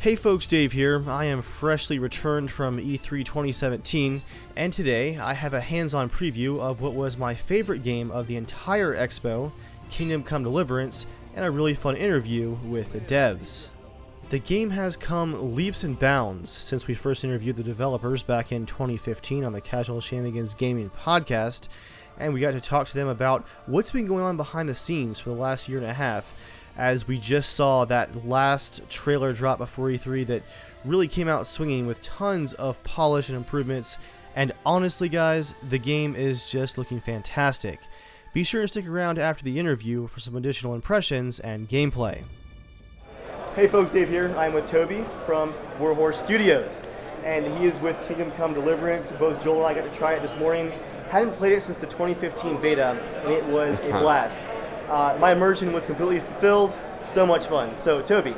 Hey folks, Dave here. I am freshly returned from E3 2017, and today I have a hands-on preview of what was my favorite game of the entire expo, Kingdom Come Deliverance, and a really fun interview with the devs. The game has come leaps and bounds since we first interviewed the developers back in 2015 on the Casual Shenanigans Gaming podcast, and we got to talk to them about what's been going on behind the scenes for the last year and a half, as we just saw that last trailer drop before E3 that really came out swinging with tons of polish and improvements. And honestly guys, the game is just looking fantastic. Be sure to stick around after the interview for some additional impressions and gameplay. Hey folks, Dave here. I'm with Toby from Warhorse Studios, and he is with Kingdom Come Deliverance. Both Joel and I got to try it this morning. Hadn't played it since the 2015 beta, and it was a blast. My immersion was completely fulfilled. So much fun. So, Toby,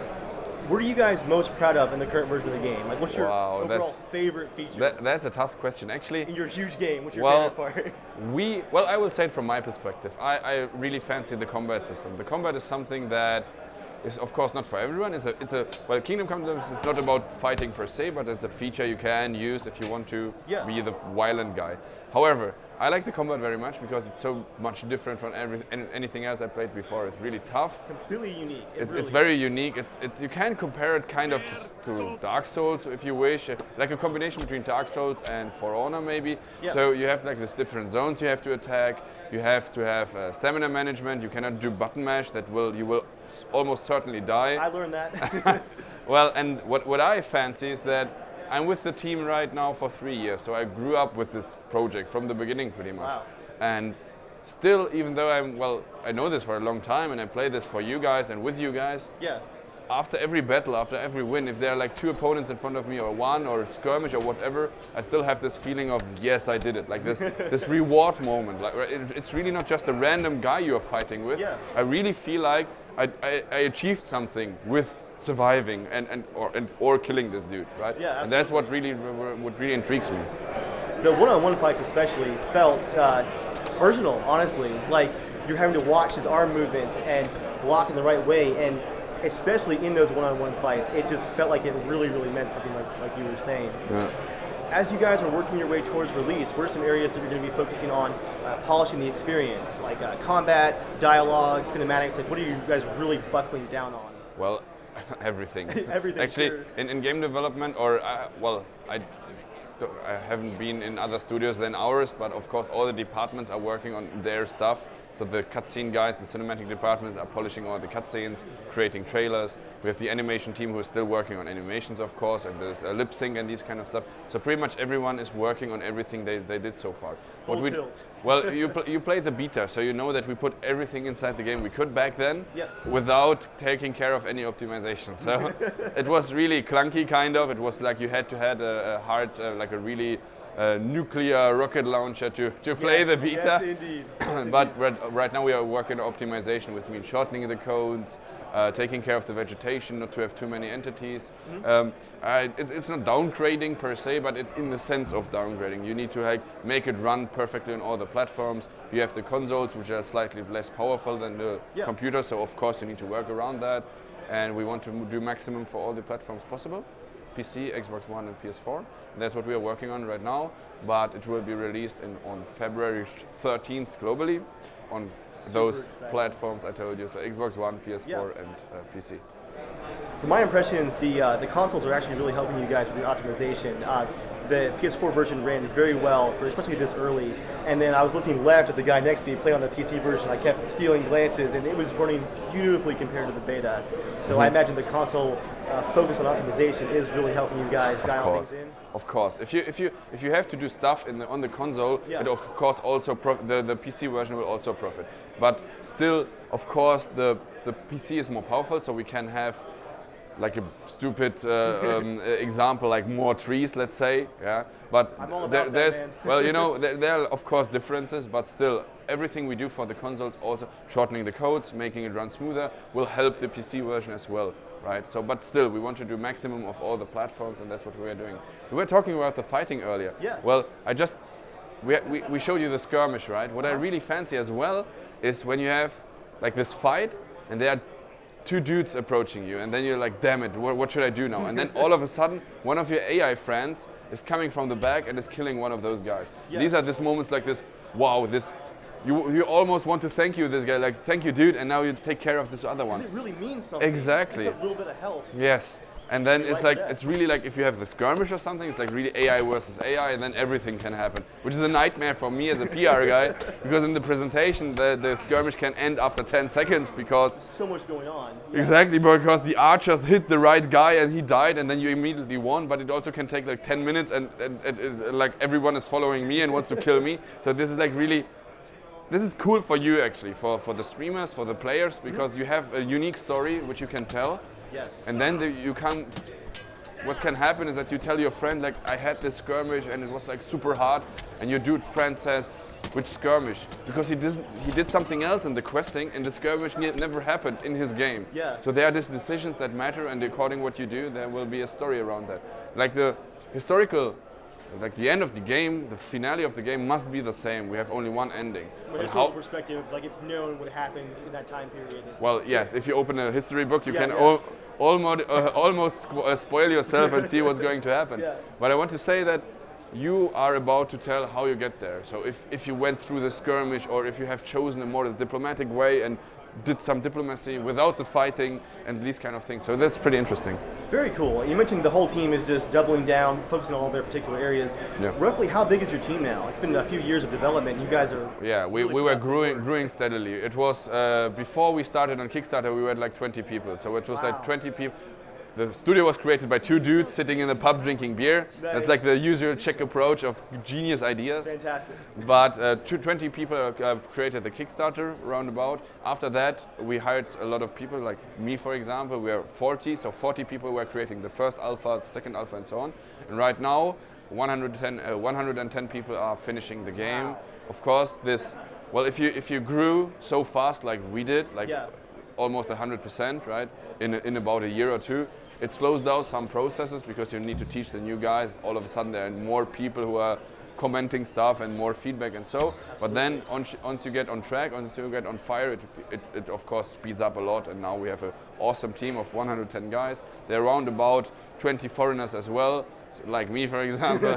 what are you guys most proud of in the current version of the game? Like, what's your overall favorite feature? That's a tough question, actually. In your huge game, what's your favorite part? I will say it from my perspective. I really fancy the combat system. The combat is something that is, of course, not for everyone. Kingdom Come Deliverance is not about fighting per se, but it's a feature you can use if you want to be the violent guy. However, I like the combat very much because it's so much different from anything else I played before. It's really tough. Completely unique. It's very unique. You can compare it kind of to Dark Souls if you wish, like a combination between Dark Souls and For Honor maybe. Yeah. So you have like these different zones you have to attack. You have to have stamina management. You cannot do button mash. You will almost certainly die. I learned that. Well, and what I fancy is that I'm with the team right now for 3 years, so I grew up with this project from the beginning pretty much. Wow. And still, even though I know this for a long time and I play this for you guys and with you guys, after every battle, after every win, if there are like 2 opponents in front of me or 1 or a skirmish or whatever, I still have this feeling of, yes, I did it. Like this reward moment. Like it's really not just a random guy you're fighting with. Yeah. I really feel like I achieved something with surviving or killing this dude, right? Yeah, absolutely. And that's what really intrigues me. The one-on-one fights especially felt personal, honestly. Like you're having to watch his arm movements and block in the right way, and especially in those one-on-one fights, it just felt like it really, really meant something, like you were saying. Yeah. As you guys are working your way towards release, what are some areas that you're going to be focusing on polishing the experience, like combat, dialogue, cinematics? Like, what are you guys really buckling down on? Well, everything. Everything. Actually, sure. in game development, I haven't been in other studios than ours, but of course all the departments are working on their stuff. So the cutscene guys, the cinematic departments are polishing all the cutscenes, creating trailers. We have the animation team who is still working on animations, of course, and there's lip sync and these kind of stuff. So pretty much everyone is working on everything they did so far. Full tilt. Well, you played the beta, so you know that we put everything inside the game we could back then, yes, without taking care of any optimization. So it was really clunky, kind of. It was like you had to have a hard, like a really nuclear rocket launcher to play the beta. Yes, indeed. But right now we are working on optimization, which means shortening the codes, taking care of the vegetation, not to have too many entities. Mm-hmm. It's not downgrading per se, but in the sense of downgrading. You need to make it run perfectly on all the platforms. You have the consoles, which are slightly less powerful than the computer, so of course you need to work around that. And we want to do maximum for all the platforms possible. PC, Xbox One and PS4. And that's what we are working on right now, but it will be released on February 13th globally on those platforms I told you, so Xbox One, PS4 and PC. From my impressions, the consoles are actually really helping you guys with your optimization. The PS4 version ran very well, especially this early, and then I was looking left at the guy next to me playing on the PC version. I kept stealing glances, and it was running beautifully compared to the beta. So I imagine the console focus on optimization is really helping you guys dial things in. Of course, if you have to do stuff on the console, it of course also the PC version will also profit. But still, of course, the PC is more powerful, so we can have like a stupid example, like more trees, let's say, yeah. But I'm all about there's that, man. well, you know, there are of course differences, but still, everything we do for the consoles, also shortening the codes, making it run smoother, will help the PC version as well, right? So, but still, we want to do maximum of all the platforms, and that's what we are doing. We were talking about the fighting earlier. Yeah. Well, we showed you the skirmish, right? What I really fancy as well is when you have like this fight, and there are two dudes approaching you, and then you're like, damn it, what should I do now? And then all of a sudden, one of your AI friends is coming from the back and is killing one of those guys. Yeah. These are these moments like this, wow, this, you almost want to thank you this guy, like, thank you dude, and now you take care of this other one. It really means something. Exactly. Just a little bit of help. Yes. And then it's like, that. it's really like if you have the skirmish or something, it's like really AI versus AI, and then everything can happen, which is a nightmare for me as a PR guy, because in the presentation, the skirmish can end after 10 seconds because... So much going on. Yeah. Exactly, because the archers hit the right guy and he died, and then you immediately won, but it also can take like 10 minutes, and like everyone is following me and wants to kill me. So this is like really... This is cool for you actually, for the streamers, for the players, because you have a unique story which you can tell. Yes. And then what can happen is that you tell your friend, like, I had this skirmish and it was like super hard, and your dude friend says, which skirmish? Because he did something else in the questing, and the skirmish never happened in his game. Yeah. So there are these decisions that matter, and according to what you do, there will be a story around that. Like the historical, like the end of the game, the finale of the game must be the same. We have only one ending. From a historical perspective, like it's known what happened in that time period. Well, yes, if you open a history book, you can yeah. almost spoil yourself and see what's going to happen. Yeah. But I want to say that you are about to tell how you get there. So if you went through the skirmish, or if you have chosen a more diplomatic way and did some diplomacy without the fighting and these kind of things. So that's pretty interesting. Very cool. You mentioned the whole team is just doubling down, focusing on all their particular areas. Yeah. Roughly how big is your team now? It's been a few years of development. You guys are... Yeah, we were growing steadily. It was, before we started on Kickstarter, we were like 20 people. So it was like 20 people. The studio was created by two dudes sitting in a pub drinking beer. Nice. That's like the usual Czech approach of genius ideas. Fantastic. But 20 people created the Kickstarter roundabout. After that, we hired a lot of people, like me, for example. We are 40, so 40 people were creating the first alpha, the second alpha, and so on. And right now, 110 people are finishing the game. Wow. Of course, well, if you grew so fast like we did, like almost 100%, right, in about a year or two, it slows down some processes because you need to teach the new guys. All of a sudden there are more people who are commenting stuff and more feedback and so. But then once you get on track, once you get on fire, it of course speeds up a lot, and now we have an awesome team of 110 guys. There are around about 20 foreigners as well, like me, for example.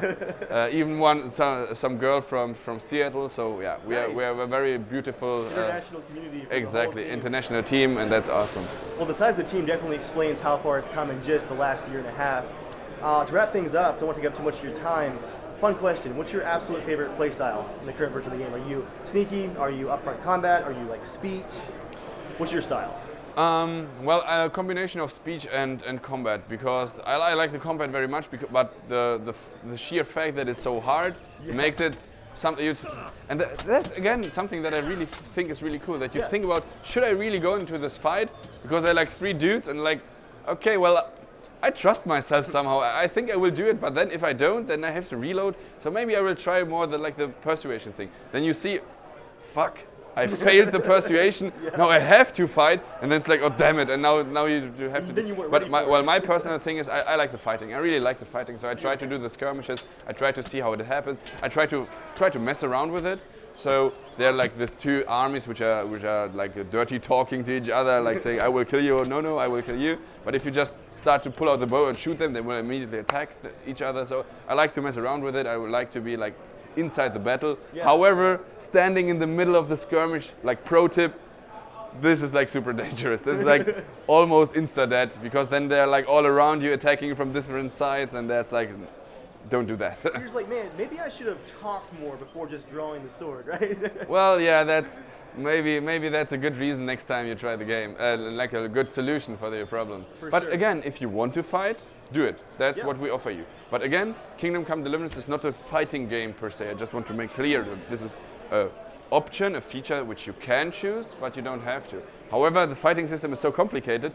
Even some girl from Seattle. So yeah, we are a very beautiful international community. Exactly, international team, and that's awesome. Well, the size of the team definitely explains how far it's come in just the last year and a half. To wrap things up, don't want to take up too much of your time. Fun question: what's your absolute favorite playstyle in the current version of the game? Are you sneaky? Are you upfront combat? Are you like speech? What's your style? Well, a combination of speech and combat, because I like the combat very much, but the sheer fact that it's so hard makes it something. And that's again something that I really think is really cool. That you think about, should I really go into this fight? Because they're like three dudes, and like, okay, well, I trust myself somehow. I think I will do it, but then if I don't, then I have to reload. So maybe I will try more the persuasion thing. Then you see, fuck, I failed the persuasion. Now I have to fight, and then it's like, oh damn it! And now you have to. Then you weren't but ready my personal thing is I like the fighting. I really like the fighting. So I try to do the skirmishes. I try to see how it happens. I try to mess around with it. So they're like these two armies which are like dirty talking to each other, like saying I will kill you, or no, I will kill you. But if you just start to pull out the bow and shoot them, they will immediately attack each other. So I like to mess around with it. I would like to be like inside the battle. However, standing in the middle of the skirmish, like pro tip, this is like super dangerous. This is like almost insta-dead, because then they're like all around you attacking you from different sides, and that's like, don't do that. You're just like, man, maybe I should have talked more before just drawing the sword, right? Well, yeah, that's maybe that's a good reason next time you try the game, like a good solution for your problems. But again, if you want to fight, do it. That's what we offer you. But again, Kingdom Come Deliverance is not a fighting game per se. I just want to make clear that this is an option, a feature which you can choose, but you don't have to. However, the fighting system is so complicated.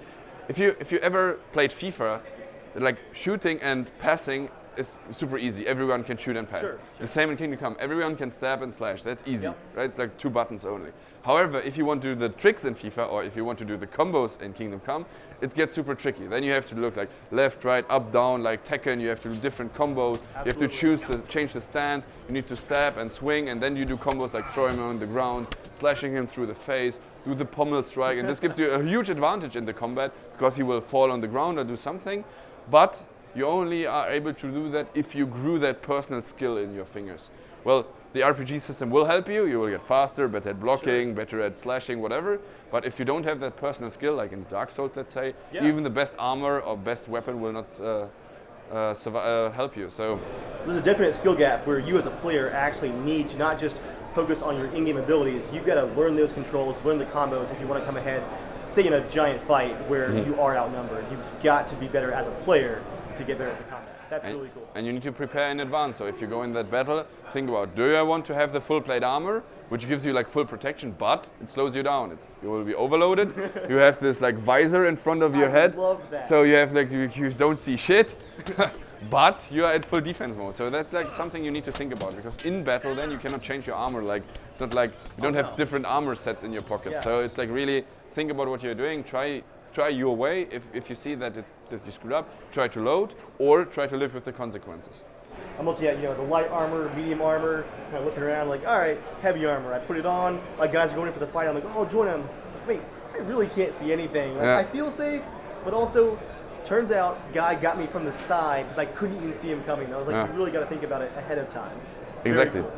If you ever played FIFA, like shooting and passing is super easy. Everyone can shoot and pass. The same in Kingdom Come. Everyone can stab and slash. That's easy, right? It's like 2 buttons only. However, if you want to do the tricks in FIFA, or if you want to do the combos in Kingdom Come, it gets super tricky. Then you have to look like left, right, up, down, like Tekken. You have to do different combos. You have to change the stance. You need to stab and swing, and then you do combos like throwing him on the ground, slashing him through the face, do the pommel strike, and this gives you a huge advantage in the combat because he will fall on the ground or do something. But you only are able to do that if you grew that personal skill in your fingers. Well, the RPG system will help you. You will get faster, better at blocking, better at slashing, whatever. But if you don't have that personal skill, like in Dark Souls, let's say, even the best armor or best weapon will not help you. So there's a definite skill gap where you as a player actually need to not just focus on your in-game abilities. You've got to learn those controls, learn the combos if you want to come ahead, say in a giant fight where you are outnumbered. You've got to be better as a player to get better at the combat. That's really cool. And you need to prepare in advance. So if you go in that battle, think about, do I want to have the full plate armor, which gives you like full protection, but it slows you down. You will be overloaded. You have this like visor in front of your head. Love that. So you have like, you don't see shit, but you are at full defense mode. So that's like something you need to think about, because in battle then you cannot change your armor. Like it's not like you don't have different armor sets in your pocket. So it's like really think about what you're doing. Try your way. If you see that you screwed up, try to load or try to live with the consequences. I'm looking at the light armor, medium armor, kind of looking around like, all right, heavy armor. I put it on. My guys are going in for the fight. I'm like, oh, join them. Wait, I really can't see anything. Like, I feel safe, but also, turns out, guy got me from the side because I couldn't even see him coming. I was like, you really got to think about it ahead of time. Exactly. Cool.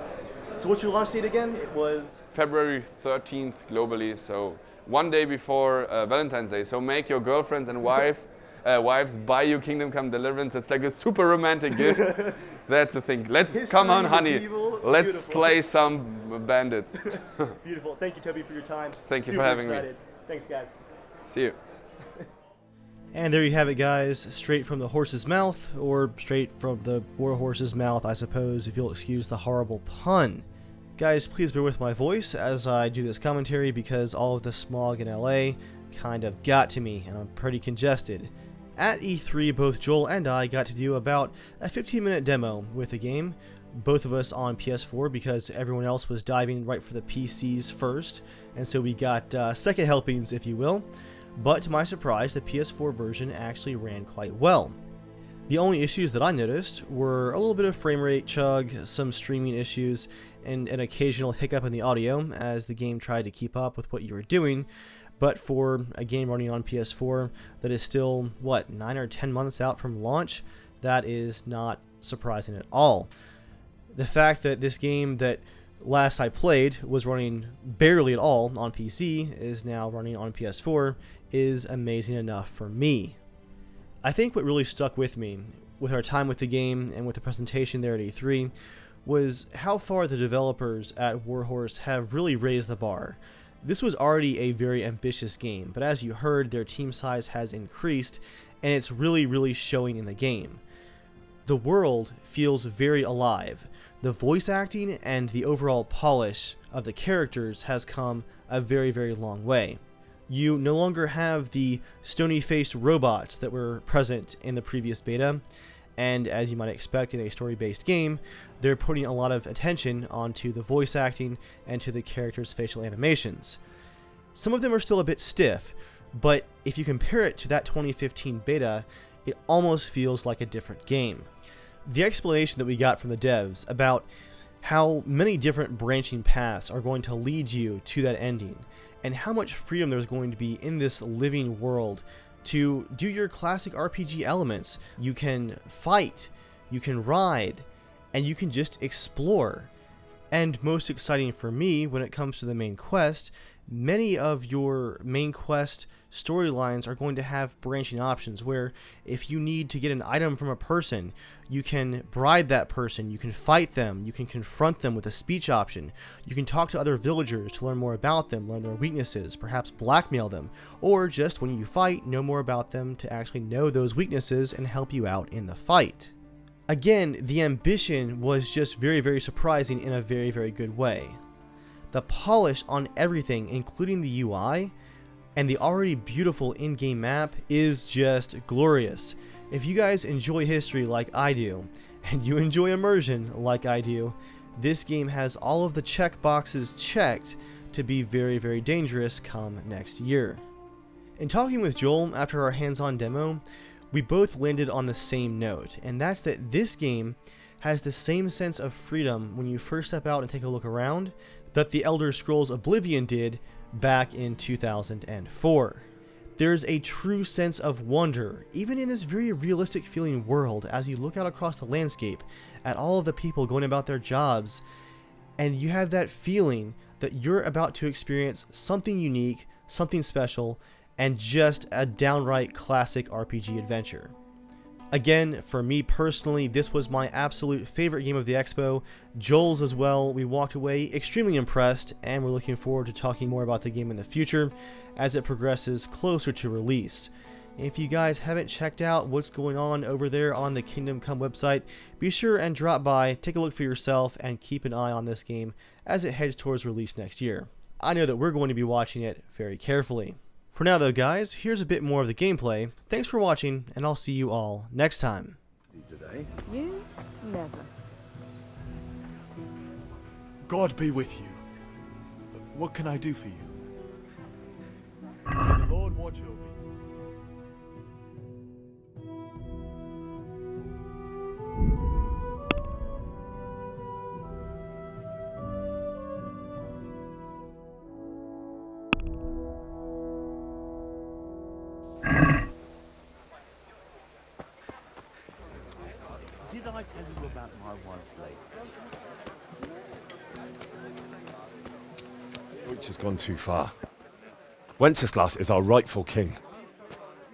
So what's your launch date again? It was February 13th globally. So one day before Valentine's Day. So make your girlfriends and wives buy you Kingdom Come Deliverance. It's like a super romantic gift. That's the thing. Come on, honey. Let's slay some bandits. Beautiful. Thank you, Toby, for your time. Thank you for having me. Thanks, guys. See you. And there you have it, guys. Straight from the horse's mouth, or straight from the war horse's mouth, I suppose, if you'll excuse the horrible pun. Guys, please bear with my voice as I do this commentary because all of the smog in LA kind of got to me, and I'm pretty congested. At E3, both Joel and I got to do about a 15-minute demo with the game, both of us on PS4 because everyone else was diving right for the PCs first, and so we got second helpings, if you will. But to my surprise, the PS4 version actually ran quite well. The only issues that I noticed were a little bit of frame rate chug, some streaming issues, and an occasional hiccup in the audio as the game tried to keep up with what you were doing. But for a game running on PS4 that is still, 9 or 10 months out from launch, that is not surprising at all. The fact that this game that last I played was running barely at all on PC is now running on PS4 is amazing enough for me. I think what really stuck with me with our time with the game and with the presentation there at E3 was how far the developers at Warhorse have really raised the bar. This was already a very ambitious game, but as you heard, their team size has increased, and it's really showing in the game. The world feels very alive. The voice acting and the overall polish of the characters has come a very long way. You no longer have the stony-faced robots that were present in the previous beta, and as you might expect in a story-based game, they're putting a lot of attention onto the voice acting and to the characters' facial animations. Some of them are still a bit stiff, but if you compare it to that 2015 beta, it almost feels like a different game. The explanation that we got from the devs about how many different branching paths are going to lead you to that ending, and how much freedom there's going to be in this living world to do your classic RPG elements. You can fight, you can ride, and you can just explore. And most exciting for me when it comes to the main quest, many of your main quest storylines are going to have branching options where if you need to get an item from a person, you can bribe that person, you can fight them, you can confront them with a speech option, you can talk to other villagers to learn more about them, learn their weaknesses, perhaps blackmail them, or just when you fight, know more about them to actually know those weaknesses and help you out in the fight. Again, the ambition was just very surprising in a very good way. The polish on everything, including the UI, and the already beautiful in-game map is just glorious. If you guys enjoy history like I do, and you enjoy immersion like I do, this game has all of the check boxes checked to be very dangerous come next year. In talking with Joel after our hands-on demo, we both landed on the same note, and that's that this game has the same sense of freedom when you first step out and take a look around that the Elder Scrolls Oblivion did back in 2004. There's a true sense of wonder, even in this very realistic feeling world, as you look out across the landscape at all of the people going about their jobs, and you have that feeling that you're about to experience something unique, something special, and just a downright classic RPG adventure. Again, for me personally, this was my absolute favorite game of the Expo. Joel's as well. We walked away extremely impressed, and we're looking forward to talking more about the game in the future as it progresses closer to release. If you guys haven't checked out what's going on over there on the Kingdom Come website, be sure and drop by, take a look for yourself, and keep an eye on this game as it heads towards release next year. I know that we're going to be watching it very carefully. For now though guys, here's a bit more of the gameplay. Thanks for watching, and I'll see you all next time. Today? You never. God be with you. What can I do for you? May the Lord watch over you. Did I tell you about my wife's lace? Deutsch has gone too far. Wenceslas is our rightful king.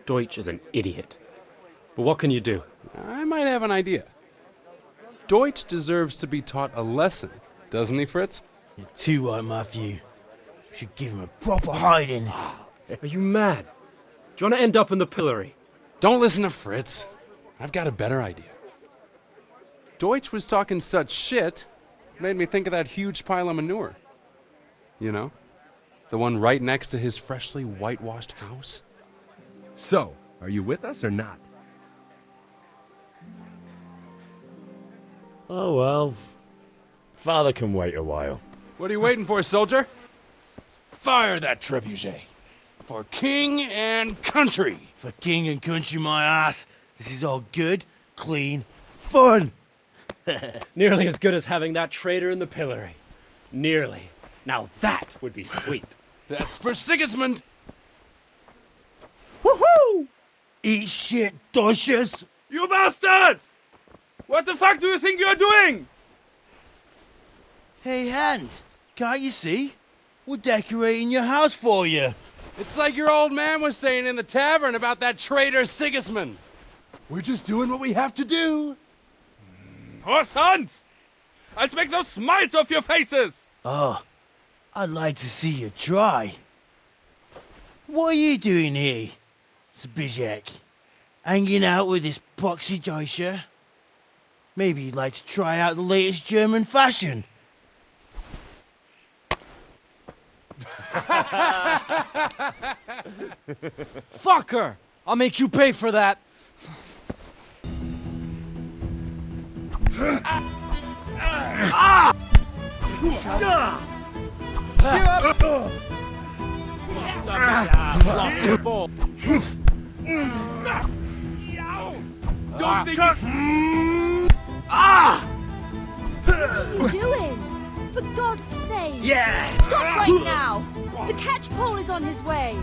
Deutsch is an idiot. But what can you do? I might have an idea. Deutsch deserves to be taught a lesson, doesn't he, Fritz? You're too right, Matthew. Should give him a proper hiding. Are you mad? Do you want to end up in the pillory? Don't listen to Fritz. I've got a better idea. Deutsch was talking such shit, made me think of that huge pile of manure. You know? The one right next to his freshly whitewashed house. So, are you with us or not? Oh well. Father can wait a while. What are you waiting for, soldier? Fire that trebuchet. For king and country. For king and country, my ass. This is all good, clean, fun. Nearly as good as having that traitor in the pillory. Nearly. Now that would be sweet. That's for Sigismund. Woohoo! Eat shit, Deutsches. You bastards! What the fuck do you think you're doing? Hey, Hans, can't you see? We're decorating your house for you. It's like your old man was saying in the tavern about that traitor Sigismund. We're just doing what we have to do. Poor sons! I'll make those smiles off your faces! Oh, I'd like to see you try. What are you doing here, Zbigniew? Hanging out with this poxy Deutscher? Maybe you'd like to try out the latest German fashion. Fuck her! I'll make you pay for that! Don't think What are you doing? For God's sake! Yeah! Stop right now! The catch pole is on his way!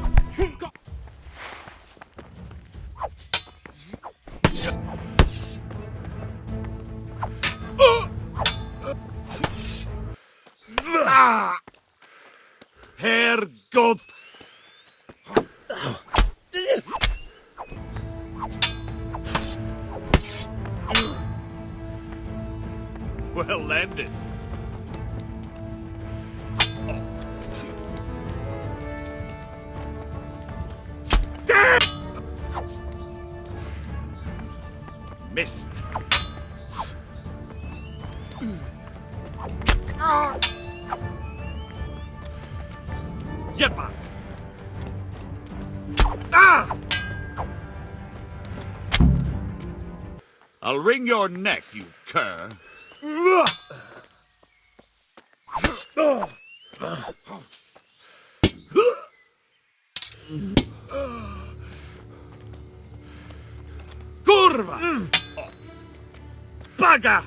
Herrgott! Well landed. Missed. Get back. Ah! I'll wring your neck, you cur. Kurwa! Baga!